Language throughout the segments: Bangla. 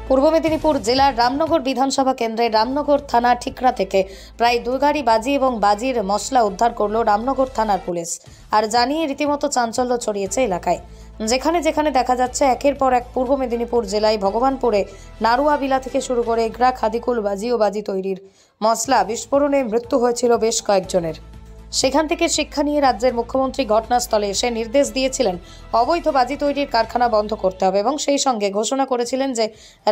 পূর্ব মেদিনীপুর জেলার রামনগর বিধানসভা কেন্দ্রের রামনগর থানা ঠিকরা থেকে প্রায় 2 গাড়ি বাজি এবং বাজির মশলা উদ্ধার করল রামনগর থানার পুলিশ। আর জানিয়ে রীতিমতো চাঞ্চল্য ছড়িয়েছে এলাকায়। যেখানে যেখানে দেখা যাচ্ছে একের পর এক পূর্ব মেদিনীপুর জেলায় ভগবানপুরে নারুয়াবিলা থেকে শুরু করে এগরা খাদিকুল বাজি ও বাজি তৈরির মশলা বিস্ফোরণে মৃত্যু হয়েছিল বেশ কয়েকজনের। সেখান থেকে শিক্ষা নিয়ে রাজ্যের মুখ্যমন্ত্রী ঘটনাস্থলে এসে নির্দেশ দিয়েছিলেন অবৈধ বাজি তৈরির কারখানা বন্ধ করতে হবে এবং সেই সঙ্গে ঘোষণা করেছিলেন যে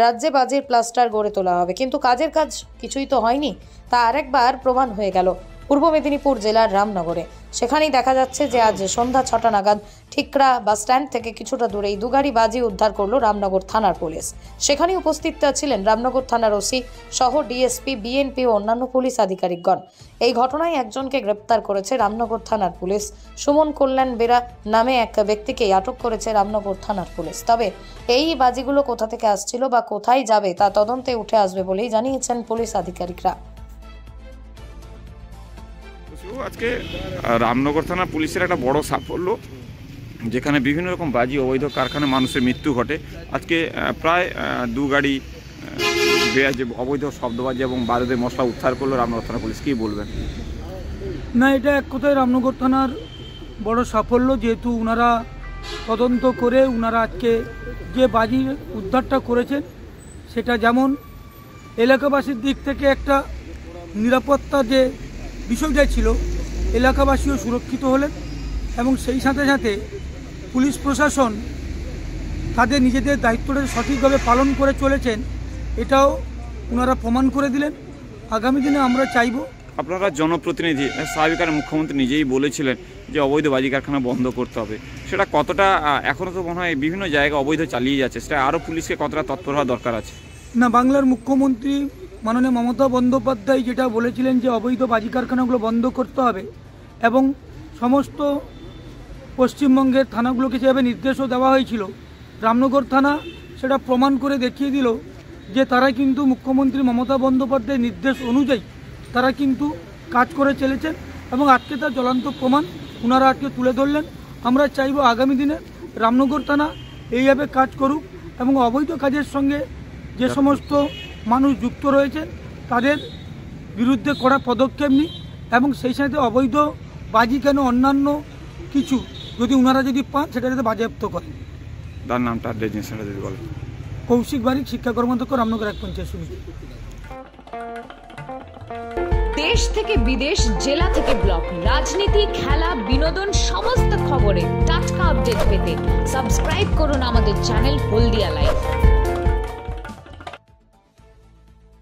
রাজ্যে বাজির ক্লাস্টার গড়ে তোলা হবে। কিন্তু কাজের কাজ কিছুই তো হয়নি, তা আরেকবার প্রমাণ হয়ে গেল পূর্ব মেদিনীপুর জেলার রামনগরে। সেখানেই দেখা যাচ্ছে যে আজ সন্ধ্যা 6টা নাগাদ ঠিকরা বাস স্ট্যান্ড থেকে কিছুটা দূরেই 2 গাড়ি বাজি উদ্ধার করল রামনগর থানার পুলিশ। সেখানে উপস্থিত ছিলেন রামনগর থানার ওসি সহ ডিএসপি, বিএনপি ও অন্যান্য পুলিশ আধিকারিকগণ। এই ঘটনায় একজনকে গ্রেপ্তার করেছে রামনগর থানার পুলিশ। সুমন কল্যাণ বেরা নামে এক ব্যক্তিকে আটক করেছে রামনগর থানার পুলিশ। তবে এই বাজিগুলো কোথা থেকে আসছিল বা কোথায় যাবে তা তদন্তে উঠে আসবে বলেই জানিয়েছেন পুলিশ আধিকারিকরা। আজকে রামনগর থানা পুলিশের একটা বড় সাফল্য, যেখানে বিভিন্ন রকম বাজি অবৈধ কারখানায় মানুষের মৃত্যু ঘটে। আজকে প্রায় 2 গাড়ি অবৈধ শব্দবাজি এবং বারুদের মশলা উদ্ধার করলো রামনগর থানা পুলিশ। কি বলবেন? না, এটা এক কথায় রামনগর থানার বড় সাফল্য, যেহেতু ওনারা তদন্ত করে ওনারা আজকে যে বাজির উদ্ধারটা করেছেন সেটা যেমন এলাকাবাসীর দিক থেকে একটা নিরাপত্তা যে বিষয়টা ছিল, এলাকাবাসীও সুরক্ষিত হলেন এবং সেই সাথে সাথে পুলিশ প্রশাসন তাদের নিজেদের দায়িত্বটা সঠিকভাবে পালন করে চলেছেন, এটাও ওনারা প্রমাণ করে দিলেন। আগামী দিনে আমরা চাইব, আপনারা জনপ্রতিনিধি, স্বাভাবিক মুখ্যমন্ত্রী নিজেই বলেছিলেন যে অবৈধ বাজি কারখানা বন্ধ করতে হবে, সেটা কতটা এখনও তো মনে হয় বিভিন্ন জায়গায় অবৈধ চালিয়ে যাচ্ছে, সেটা আরও পুলিশকে কতটা তৎপর হওয়া দরকার আছে? না, বাংলার মুখ্যমন্ত্রী মাননীয় মমতা বন্দ্যোপাধ্যায় যেটা বলেছিলেন যে অবৈধ বাজি কারখানাগুলো বন্ধ করতে হবে এবং সমস্ত পশ্চিমবঙ্গের থানাগুলোকে যেভাবে নির্দেশও দেওয়া হয়েছিল, রামনগর থানা সেটা প্রমাণ করে দেখিয়ে দিল যে তারা কিন্তু মুখ্যমন্ত্রী মমতা বন্দ্যোপাধ্যায়ের নির্দেশ অনুযায়ী তারা কিন্তু কাজ করে চলেছেন এবং আজকে তার জ্বলন্ত প্রমাণ ওনারা আজকে তুলে ধরলেন। আমরা চাইব আগামী দিনে রামনগর থানা এইভাবে কাজ করুক এবং অবৈধ কাজের সঙ্গে যে সমস্ত মানুষ যুক্ত রয়েছে তাদের বিরুদ্ধে কড়া পদক্ষেপ নিই এবং সেই সাথে অবৈধ বাজি কেন অন্যান্য কিছু যদি ওনারা যদি পান সেটা যাতে বাজেয়াপ্ত করেন। তার নামটা যদি বলেন। কৌশিক বারিক, শিক্ষা কর্মদক্ষ, রামনগর 1 পঞ্চায়েত সমিতি। দেশ থেকে বিদেশ, জেলা থেকে ব্লক, রাজনীতি, খেলা, বিনোদন সমস্ত খবরে টাটকা আপডেট পেতে সাবস্ক্রাইব করুন আমাদের চ্যানেল হলদিয়া লাইভ।